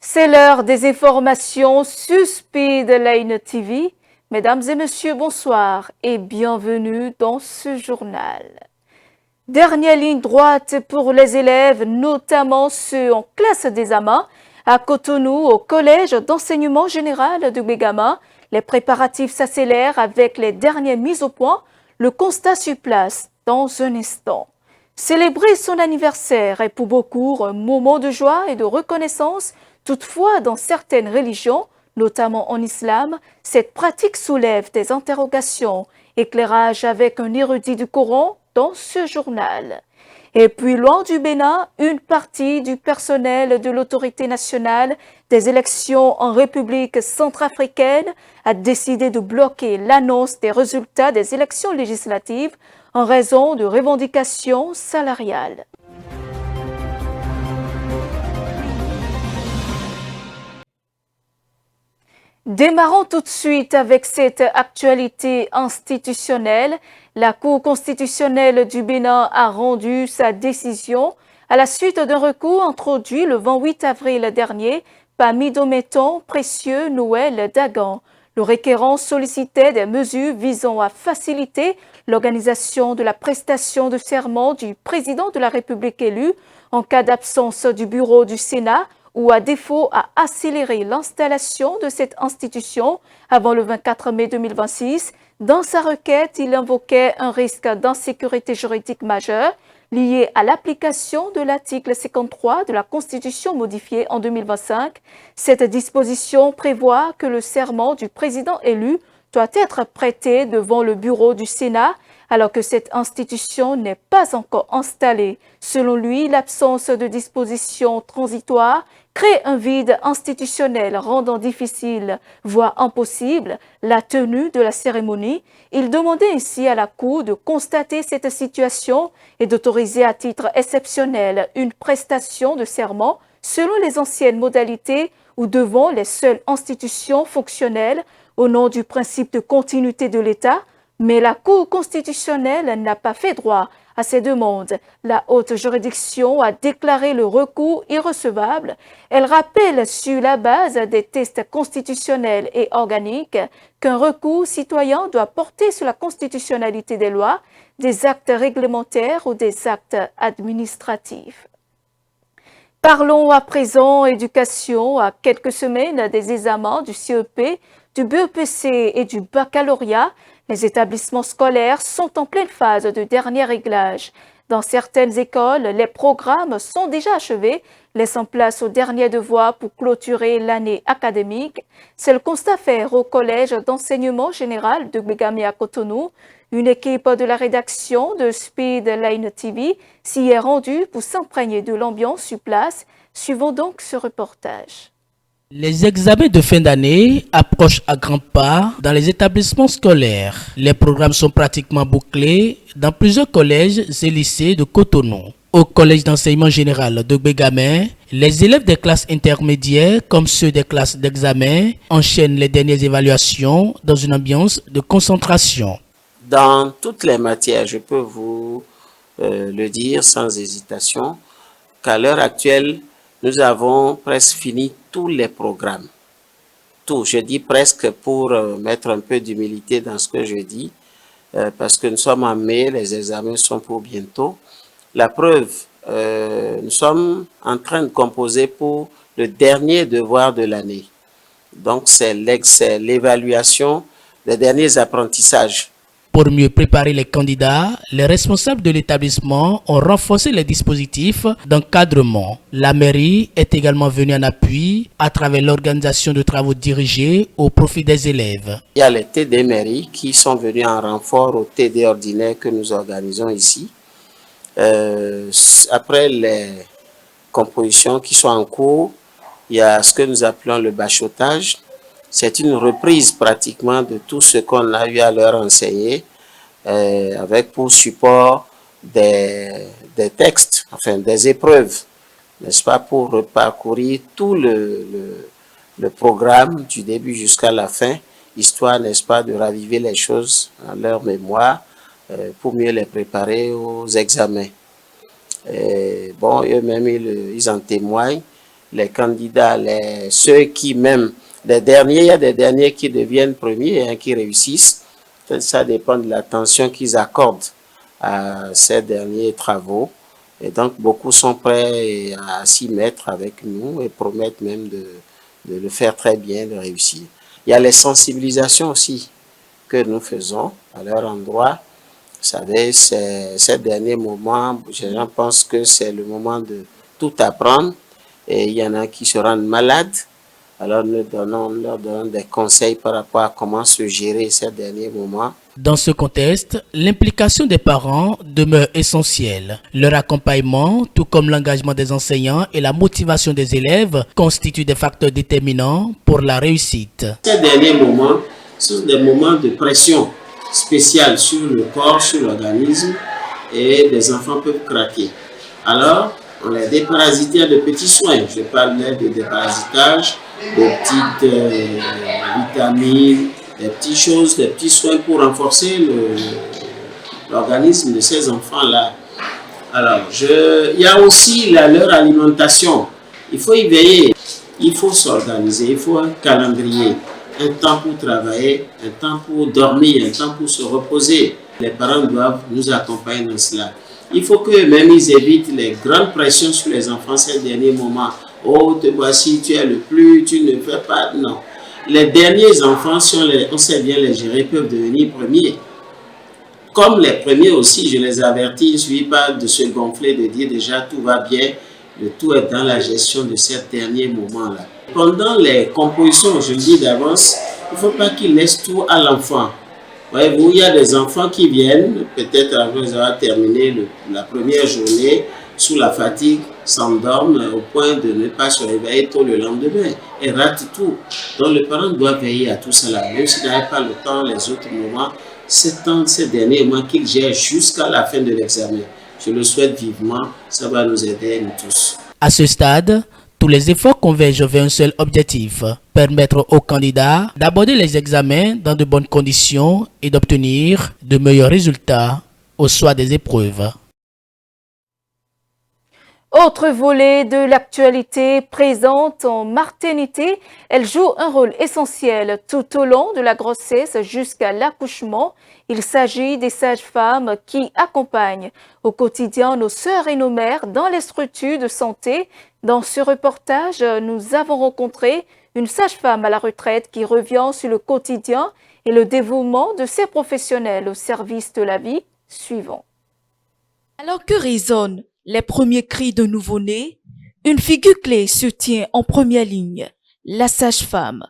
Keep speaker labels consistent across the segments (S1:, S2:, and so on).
S1: C'est l'heure des informations sur Speedline TV. Mesdames et messieurs, bonsoir et bienvenue dans ce journal. Dernière ligne droite pour les élèves, notamment ceux en classe d'examen. À Cotonou, au collège d'enseignement général de Gbegama, les préparatifs s'accélèrent avec les dernières mises au point. Le constat sur place dans un instant. Célébrer son anniversaire est pour beaucoup un moment de joie et de reconnaissance. Toutefois, dans certaines religions, notamment en islam, cette pratique soulève des interrogations. Éclairage avec un érudit du Coran dans ce journal. Et puis, loin du Bénin, une partie du personnel de l'autorité nationale des élections en République centrafricaine a décidé de bloquer l'annonce des résultats des élections législatives en raison de revendications salariales. Démarrons tout de suite avec cette actualité institutionnelle. La Cour constitutionnelle du Bénin a rendu sa décision à la suite d'un recours introduit le 28 avril dernier par Midométon Précieux Noël Dagan. Le requérant sollicitait des mesures visant à faciliter l'organisation de la prestation de serment du président de la République élu en cas d'absence du bureau du Sénat ou à défaut à accélérer l'installation de cette institution avant le 24 mai 2026. Dans sa requête, il invoquait un risque d'insécurité juridique majeur lié à l'application de l'article 53 de la Constitution modifiée en 2025. Cette disposition prévoit que le serment du président élu doit être prêté devant le bureau du Sénat alors que cette institution n'est pas encore installée. Selon lui, l'absence de dispositions transitoires crée un vide institutionnel rendant difficile, voire impossible, la tenue de la cérémonie. Il demandait ainsi à la Cour de constater cette situation et d'autoriser à titre exceptionnel une prestation de serment selon les anciennes modalités ou devant les seules institutions fonctionnelles au nom du principe de continuité de l'État. Mais la Cour constitutionnelle n'a pas fait droit à ces demandes. La haute juridiction a déclaré le recours irrecevable. Elle rappelle sur la base des tests constitutionnels et organiques qu'un recours citoyen doit porter sur la constitutionnalité des lois, des actes réglementaires ou des actes administratifs. Parlons à présent éducation, à quelques semaines des examens du CEP, du BEPC et du baccalauréat. Les établissements scolaires sont en pleine phase de dernier réglage. Dans certaines écoles, les programmes sont déjà achevés, laissant place aux derniers devoirs pour clôturer l'année académique. C'est le constat fait au Collège d'enseignement général de Gbegame à Cotonou. Une équipe de la rédaction de Speedline TV s'y est rendue pour s'imprégner de l'ambiance sur place. Suivons donc ce reportage.
S2: Les examens de fin d'année approchent à grands pas dans les établissements scolaires. Les programmes sont pratiquement bouclés dans plusieurs collèges et lycées de Cotonou. Au collège d'enseignement général de Gbegame, les élèves des classes intermédiaires comme ceux des classes d'examen enchaînent les dernières évaluations dans une ambiance de concentration.
S3: Dans toutes les matières, je peux vous le dire sans hésitation, qu'à l'heure actuelle, nous avons presque fini tous les programmes. Tout, je dis presque pour mettre un peu d'humilité dans ce que je dis, parce que nous sommes en mai, les examens sont pour bientôt. La preuve, nous sommes en train de composer pour le dernier devoir de l'année. Donc, c'est l'évaluation des derniers apprentissages.
S2: Pour mieux préparer les candidats, les responsables de l'établissement ont renforcé les dispositifs d'encadrement. La mairie est également venue en appui à travers l'organisation de travaux dirigés au profit des élèves.
S3: Il y a les TD mairie qui sont venus en renfort au TD ordinaire que nous organisons ici. Après les compositions qui sont en cours, il y a ce que nous appelons le bachotage. C'est une reprise pratiquement de tout ce qu'on a eu à leur enseigner, avec pour support des textes, enfin des épreuves, n'est-ce pas, pour reparcourir tout le programme du début jusqu'à la fin, histoire, n'est-ce pas, de raviver les choses en leur mémoire pour mieux les préparer aux examens. Bon, eux-mêmes, ils en témoignent. les candidats, ceux qui même, les derniers, il y a des derniers qui deviennent premiers, qui réussissent. Ça dépend de l'attention qu'ils accordent à ces derniers travaux. Et donc, beaucoup sont prêts à s'y mettre avec nous et promettent même de le faire très bien, de réussir. Il y a les sensibilisations aussi que nous faisons à leur endroit. Vous savez, ces derniers moments, les gens pensent que c'est le moment de tout apprendre et il y en a qui se rendent malades. Alors nous leur donnons des conseils par rapport à comment se gérer ces derniers moments.
S2: Dans ce contexte, l'implication des parents demeure essentielle. Leur accompagnement, tout comme l'engagement des enseignants et la motivation des élèves, constituent des facteurs déterminants pour la réussite.
S3: Ces derniers moments sont des moments de pression spéciale sur le corps, sur l'organisme, et les enfants peuvent craquer. Alors, on les déparasite à de petits soins. Je parlais de déparasitage, de petites vitamines, des petites choses, des petits soins pour renforcer l'organisme de ces enfants-là. Alors, il y a aussi leur alimentation. Il faut y veiller, il faut s'organiser, il faut un calendrier, un temps pour travailler, un temps pour dormir, un temps pour se reposer. Les parents doivent nous accompagner dans cela. Il faut qu'eux-mêmes ils évitent les grandes pressions sur les enfants ces derniers moments. Oh, te voici, tu es le plus, tu ne fais pas. Non. Les derniers enfants, si on sait bien les gérer, peuvent devenir premiers. Comme les premiers aussi, je les avertis, il ne suffit pas de se gonfler, de dire déjà tout va bien. Le tout est dans la gestion de ces derniers moments-là. Pendant les compositions, je le dis d'avance, il ne faut pas qu'ils laissent tout à l'enfant. Voyez-vous, il y a des enfants qui viennent, peut-être après avoir terminé la première journée, sous la fatigue, s'endorment au point de ne pas se réveiller tôt le lendemain et ratent tout. Donc le parent doit veiller à tout cela. Même s'il n'avait pas le temps, les autres moments, ces derniers mois qu'il gère jusqu'à la fin de l'examen. Je le souhaite vivement, ça va nous aider nous tous.
S2: À ce stade, tous les efforts convergent vers un seul objectif, permettre aux candidats d'aborder les examens dans de bonnes conditions et d'obtenir de meilleurs résultats au soir des épreuves.
S1: Autre volet de l'actualité présente en maternité, elle joue un rôle essentiel tout au long de la grossesse jusqu'à l'accouchement. Il s'agit des sages-femmes qui accompagnent au quotidien nos sœurs et nos mères dans les structures de santé. Dans ce reportage, nous avons rencontré une sage-femme à la retraite qui revient sur le quotidien et le dévouement de ces professionnels au service de la vie. Suivant.
S4: Alors que résonnent les premiers cris de nouveau-né, une figure clé se tient en première ligne, la sage-femme.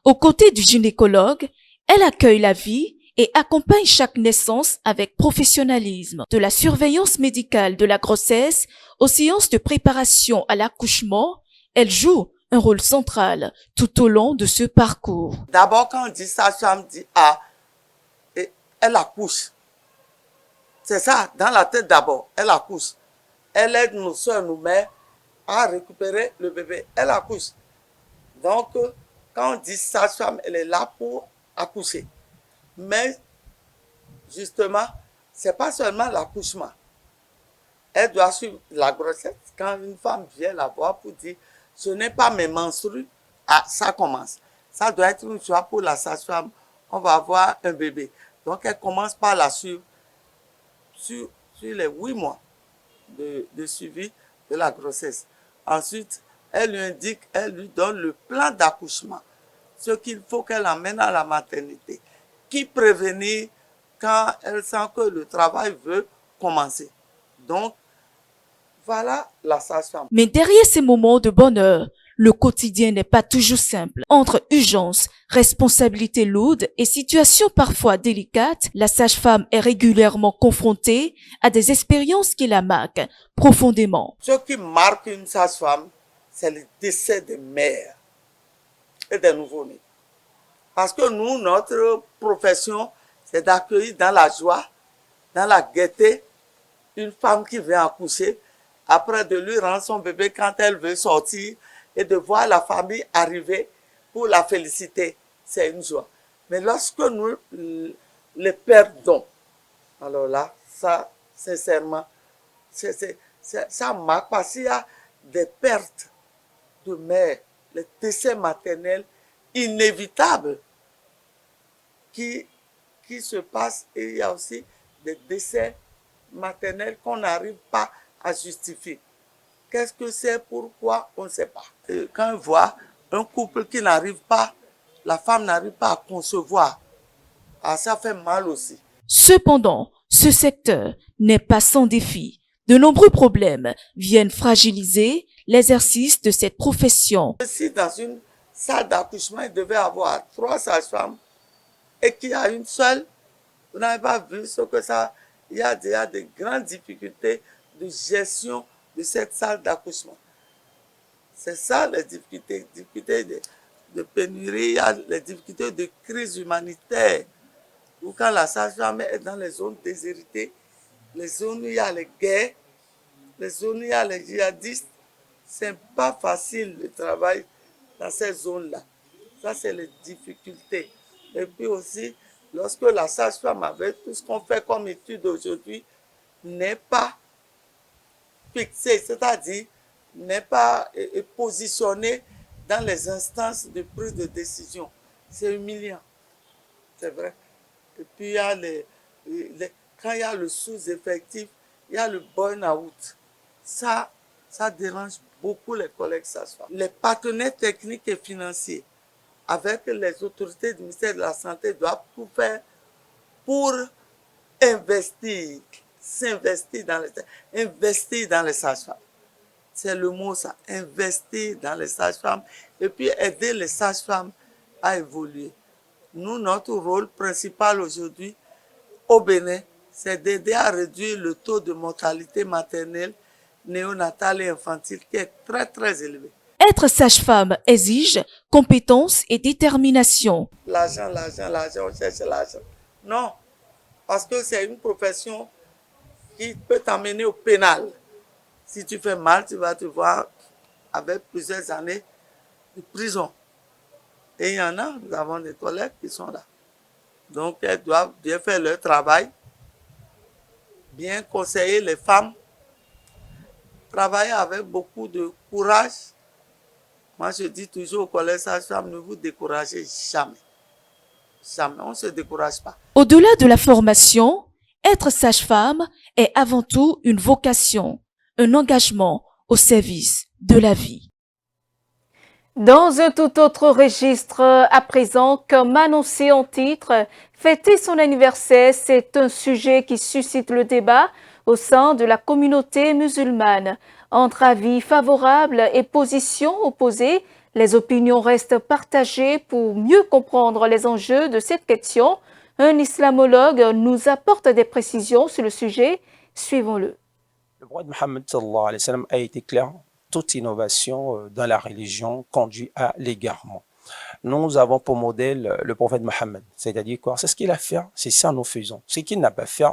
S4: Aux côtés du gynécologue, elle accueille la vie et accompagne chaque naissance avec professionnalisme. De la surveillance médicale de la grossesse aux séances de préparation à l'accouchement, elle joue un rôle central tout au long de ce parcours.
S5: D'abord, quand on dit sage-femme, dit elle accouche. C'est ça, dans la tête d'abord, elle accouche. Elle aide nos soeurs, nos mères à récupérer le bébé. Elle accouche. Donc, quand on dit sage-femme, elle est là pour accoucher. Mais, justement, c'est pas seulement l'accouchement. Elle doit suivre la grossesse. Quand une femme vient la voir pour dire, ce n'est pas mes menstrues, ça commence. Ça doit être une joie pour la sage-femme. On va avoir un bébé. Donc, elle commence par la suivre sur les 8 mois de suivi de la grossesse. Ensuite, elle lui indique, elle lui donne le plan d'accouchement, ce qu'il faut qu'elle emmène à la maternité, qui prévenir quand elle sent que le travail veut commencer. Donc, voilà la sage-femme.
S4: Mais derrière ces moments de bonheur, le quotidien n'est pas toujours simple. Entre urgence, responsabilités lourdes et situations parfois délicates, la sage-femme est régulièrement confrontée à des expériences qui la marquent profondément.
S5: Ce qui marque une sage-femme, c'est le décès des mères et des nouveau-nés. Parce que nous, notre profession, c'est d'accueillir dans la joie, dans la gaieté, une femme qui vient accoucher, après de lui rendre son bébé quand elle veut sortir, et de voir la famille arriver pour la féliciter, c'est une joie. Mais lorsque nous les perdons, alors là, ça, sincèrement, ça marque parce qu'il y a des pertes de mères, les décès maternels inévitables qui se passent, et il y a aussi des décès maternels qu'on n'arrive pas à justifier. Qu'est-ce que c'est, pourquoi, on ne sait pas. Et quand on voit un couple qui n'arrive pas, la femme n'arrive pas à concevoir, ça fait mal aussi.
S4: Cependant, ce secteur n'est pas sans défi. De nombreux problèmes viennent fragiliser l'exercice de cette profession.
S5: Si dans une salle d'accouchement, il devait y avoir 3 sages-femmes et qu'il y a une seule, vous n'avez pas vu ce que ça... Il y a déjà de grandes difficultés de gestion de cette salle d'accouchement. C'est ça les difficultés de pénurie, il y a les difficultés de crise humanitaire. Ou quand la sage-femme est dans les zones déshéritées, les zones où il y a les guerres, les zones où il y a les djihadistes, c'est pas facile le travail dans ces zones-là. Ça, c'est les difficultés. Et puis aussi, lorsque la sage-femme, avec tout ce qu'on fait comme étude aujourd'hui, n'est pas fixée, c'est-à-dire n'est pas positionnée dans les instances de prise de décision. C'est humiliant, c'est vrai. Et puis, il y a quand il y a le sous-effectif, il y a le burn-out. Ça dérange beaucoup les collègues sages-femmes. Les partenaires techniques et financiers, avec les autorités du ministère de la Santé, doivent tout faire pour s'investir dans les sages-femmes. C'est le mot ça, investir dans les sages-femmes et puis aider les sages-femmes à évoluer. Nous, notre rôle principal aujourd'hui au Bénin, c'est d'aider à réduire le taux de mortalité maternelle, néonatale et infantile qui est très très élevé.
S4: Être sage-femme exige compétence et détermination.
S5: L'argent, on cherche l'argent. Non, parce que c'est une profession qui peut t'amener au pénal. Si tu fais mal, tu vas te voir avec plusieurs années de prison. Et il y en a, nous avons des collègues qui sont là. Donc, elles doivent bien faire leur travail, bien conseiller les femmes, travailler avec beaucoup de courage. Moi, je dis toujours aux collègues sages-femmes, ne vous découragez jamais. Jamais, on ne se décourage pas.
S4: Au-delà de la formation, être sage-femme est avant tout une vocation, un engagement au service de la vie.
S1: Dans un tout autre registre, à présent, comme annoncé en titre, fêter son anniversaire, c'est un sujet qui suscite le débat au sein de la communauté musulmane. Entre avis favorables et positions opposées, les opinions restent partagées. Pour mieux comprendre les enjeux de cette question, un islamologue nous apporte des précisions sur le sujet. Suivons-le.
S6: Le prophète Mohammed sallallahu alayhi wa sallam a été clair. Toute innovation dans la religion conduit à l'égarement. Nous avons pour modèle le prophète Mohammed, c'est-à-dire quoi? C'est ce qu'il a fait, c'est ça nous faisons. Ce qu'il n'a pas fait,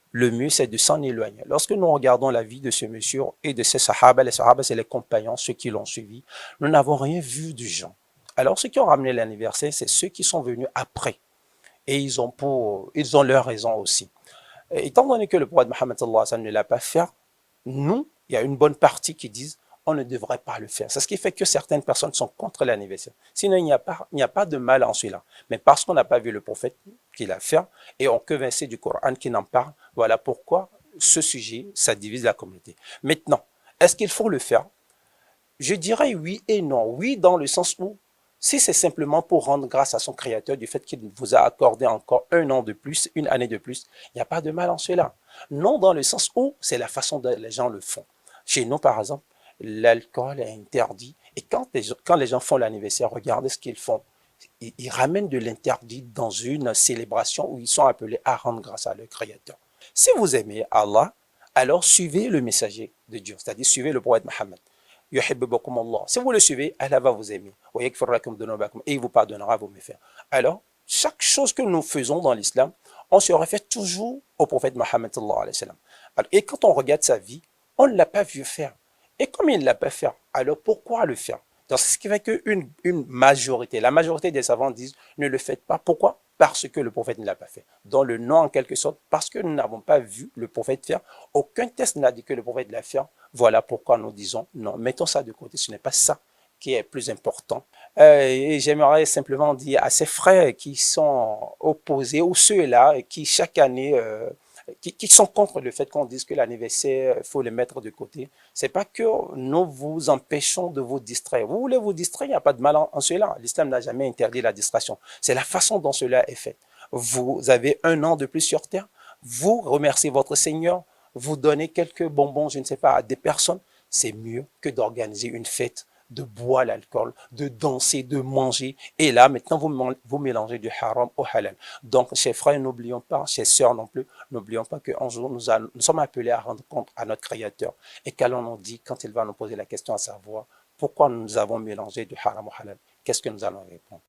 S6: le mieux c'est de s'en éloigner. Lorsque nous regardons la vie de ce monsieur et de ses sahaba, les sahaba c'est les compagnons, ceux qui l'ont suivi, nous n'avons rien vu du genre. Alors ceux qui ont ramené l'anniversaire, c'est ceux qui sont venus après. Et ils ont leur raison aussi. Et étant donné que le prophète Mohammed sallallahu alayhi wa sallam ne l'a pas fait, nous, il y a une bonne partie qui disent on ne devrait pas le faire. C'est ce qui fait que certaines personnes sont contre l'anniversaire. Sinon, il n'y a pas de mal en celui-là. Mais parce qu'on n'a pas vu le prophète qui l'a fait et on que verset du Coran qui n'en parle, voilà pourquoi ce sujet, ça divise la communauté. Maintenant, est-ce qu'il faut le faire? Je dirais oui et non. Oui, dans le sens où, si c'est simplement pour rendre grâce à son Créateur du fait qu'il vous a accordé encore un an de plus, une année de plus, il n'y a pas de mal en cela. Non, dans le sens où c'est la façon dont les gens le font. Chez nous, par exemple, l'alcool est interdit. Et quand les gens font l'anniversaire, regardez ce qu'ils font. Ils ramènent de l'interdit dans une célébration où ils sont appelés à rendre grâce à leur Créateur. Si vous aimez Allah, alors suivez le messager de Dieu, c'est-à-dire suivez le prophète Mohammed. Yuhibbukum Allah. Si vous le suivez, Allah va vous aimer. Et il vous pardonnera vos méfaits. Alors, chaque chose que nous faisons dans l'islam, on se réfère toujours au prophète Mohammed. Et quand on regarde sa vie, on ne l'a pas vu faire. Et comme il ne l'a pas fait, alors pourquoi le faire? Donc, c'est ce qui fait qu'une majorité, la majorité des savants disent ne le faites pas. Pourquoi? Parce que le prophète ne l'a pas fait. Dans le nom, en quelque sorte, parce que nous n'avons pas vu le prophète faire. Aucun test n'a dit que le prophète l'a fait. Voilà pourquoi nous disons non, mettons ça de côté. Ce n'est pas ça qui est plus important. Et j'aimerais simplement dire à ces frères qui sont opposés, ou ceux-là qui chaque année, qui sont contre le fait qu'on dise que l'anniversaire, il faut le mettre de côté, c'est pas que nous vous empêchons de vous distraire. Vous voulez vous distraire, il n'y a pas de mal en cela. L'islam n'a jamais interdit la distraction. C'est la façon dont cela est fait. Vous avez 1 an de plus sur terre, vous remerciez votre Seigneur, vous donnez quelques bonbons, je ne sais pas, à des personnes, c'est mieux que d'organiser une fête, de boire l'alcool, de danser, de manger. Et là, maintenant, vous mélangez du haram au halal. Donc, chers frères, n'oublions pas, chers sœurs non plus, n'oublions pas qu'un jour, nous sommes appelés à rendre compte à notre Créateur. Et qu'Allah nous dit, quand il va nous poser la question à savoir, pourquoi nous avons mélangé du haram au halal, qu'est-ce que nous allons répondre?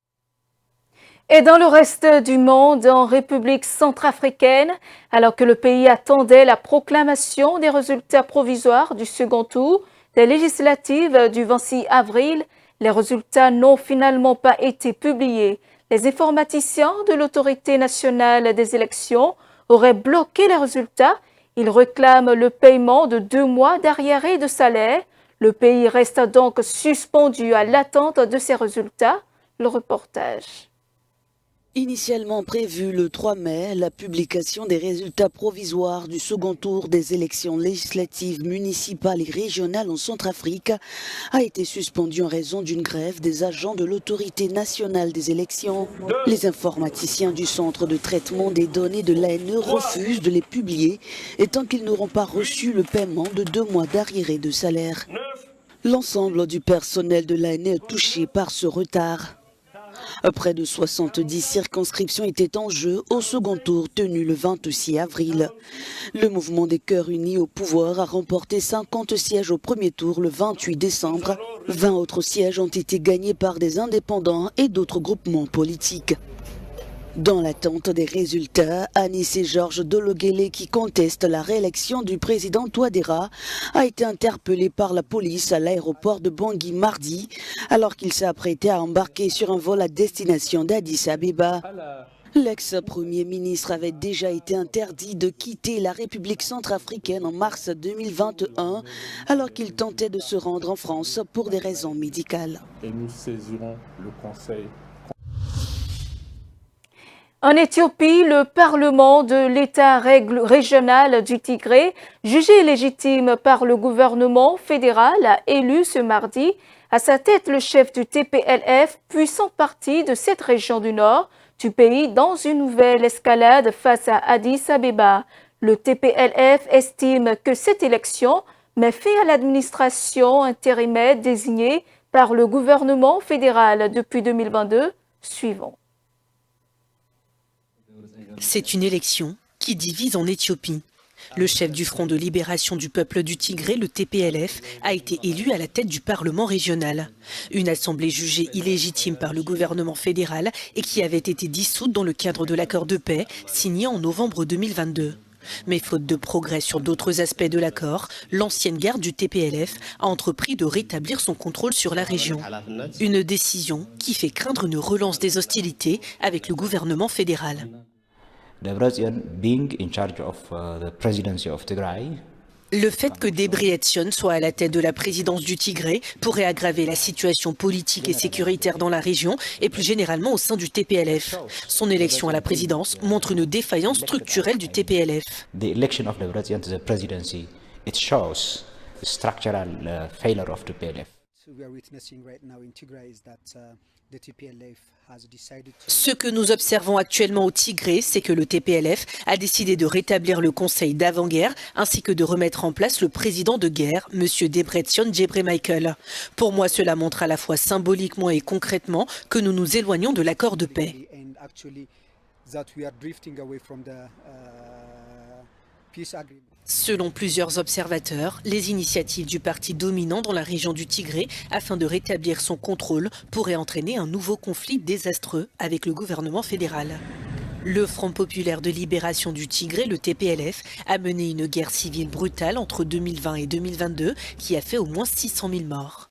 S1: Et dans le reste du monde, en République centrafricaine, alors que le pays attendait la proclamation des résultats provisoires du second tour des législatives du 26 avril, les résultats n'ont finalement pas été publiés. Les informaticiens de l'Autorité nationale des élections auraient bloqué les résultats. Ils réclament le paiement de 2 mois d'arriérés de salaire. Le pays reste donc suspendu à l'attente de ces résultats. Le reportage.
S7: Initialement prévu le 3 mai, la publication des résultats provisoires du second tour des élections législatives municipales et régionales en Centrafrique a été suspendue en raison d'une grève des agents de l'Autorité nationale des élections. Les informaticiens du centre de traitement des données de l'ANE refusent de les publier, étant qu'ils n'auront pas reçu le paiement de 2 mois d'arriérés de salaire. L'ensemble du personnel de l'ANE est touché par ce retard. Près de 70 circonscriptions étaient en jeu au second tour tenu le 26 avril. Le mouvement des Cœurs Unis au pouvoir a remporté 50 sièges au premier tour le 28 décembre. 20 autres sièges ont été gagnés par des indépendants et d'autres groupements politiques. Dans l'attente des résultats, Anis et Georges Dologuélé, qui contestent la réélection du président Touadéra, a été interpellé par la police à l'aéroport de Bangui mardi, alors qu'il s'est apprêté à embarquer sur un vol à destination d'Addis Abeba. L'ex-premier ministre avait déjà été interdit de quitter la République centrafricaine en mars 2021, alors qu'il tentait de se rendre en France pour des raisons médicales.
S8: Et nous saisirons le Conseil.
S1: En Éthiopie, le Parlement de l'État régional du Tigré, jugé légitime par le gouvernement fédéral, a élu ce mardi à sa tête le chef du TPLF, puissant parti de cette région du nord du pays, dans une nouvelle escalade face à Addis Abeba. Le TPLF estime que cette élection met fin à l'administration intérimaire désignée par le gouvernement fédéral depuis 2022. Suivons.
S9: C'est une élection qui divise en Éthiopie. Le chef du Front de libération du peuple du Tigré, le TPLF, a été élu à la tête du Parlement régional. Une assemblée jugée illégitime par le gouvernement fédéral et qui avait été dissoute dans le cadre de l'accord de paix signé en novembre 2022. Mais faute de progrès sur d'autres aspects de l'accord, l'ancienne garde du TPLF a entrepris de rétablir son contrôle sur la région. Une décision qui fait craindre une relance des hostilités avec le gouvernement fédéral.
S10: Debretsion being in charge of the presidency of Tigray.
S9: Le fait que Debretsion soit à la tête de la présidence du Tigré pourrait aggraver la situation politique et sécuritaire dans la région et plus généralement au sein du TPLF. Son élection à la présidence montre une défaillance structurelle du TPLF.
S10: The election of Debretsion to the presidency, it shows the structural failure of the TPLF.
S9: Ce que nous observons actuellement au Tigré, c'est que le TPLF a décidé de rétablir le conseil d'avant-guerre ainsi que de remettre en place le président de guerre, M. Debretsion Gebremichael. Pour moi, cela montre à la fois symboliquement et concrètement que nous nous éloignons de l'accord de paix. Selon plusieurs observateurs, les initiatives du parti dominant dans la région du Tigré afin de rétablir son contrôle pourraient entraîner un nouveau conflit désastreux avec le gouvernement fédéral. Le Front populaire de libération du Tigré, le TPLF, a mené une guerre civile brutale entre 2020 et 2022 qui a fait au moins 600 000 morts.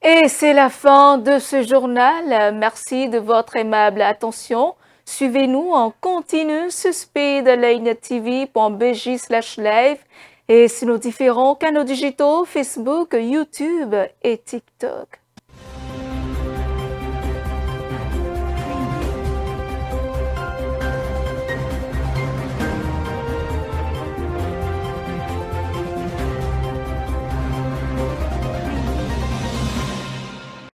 S1: Et c'est la fin de ce journal. Merci de votre aimable attention. Suivez-nous en continu sur speedlinetv.bj/live et sur nos différents canaux digitaux Facebook, YouTube et TikTok.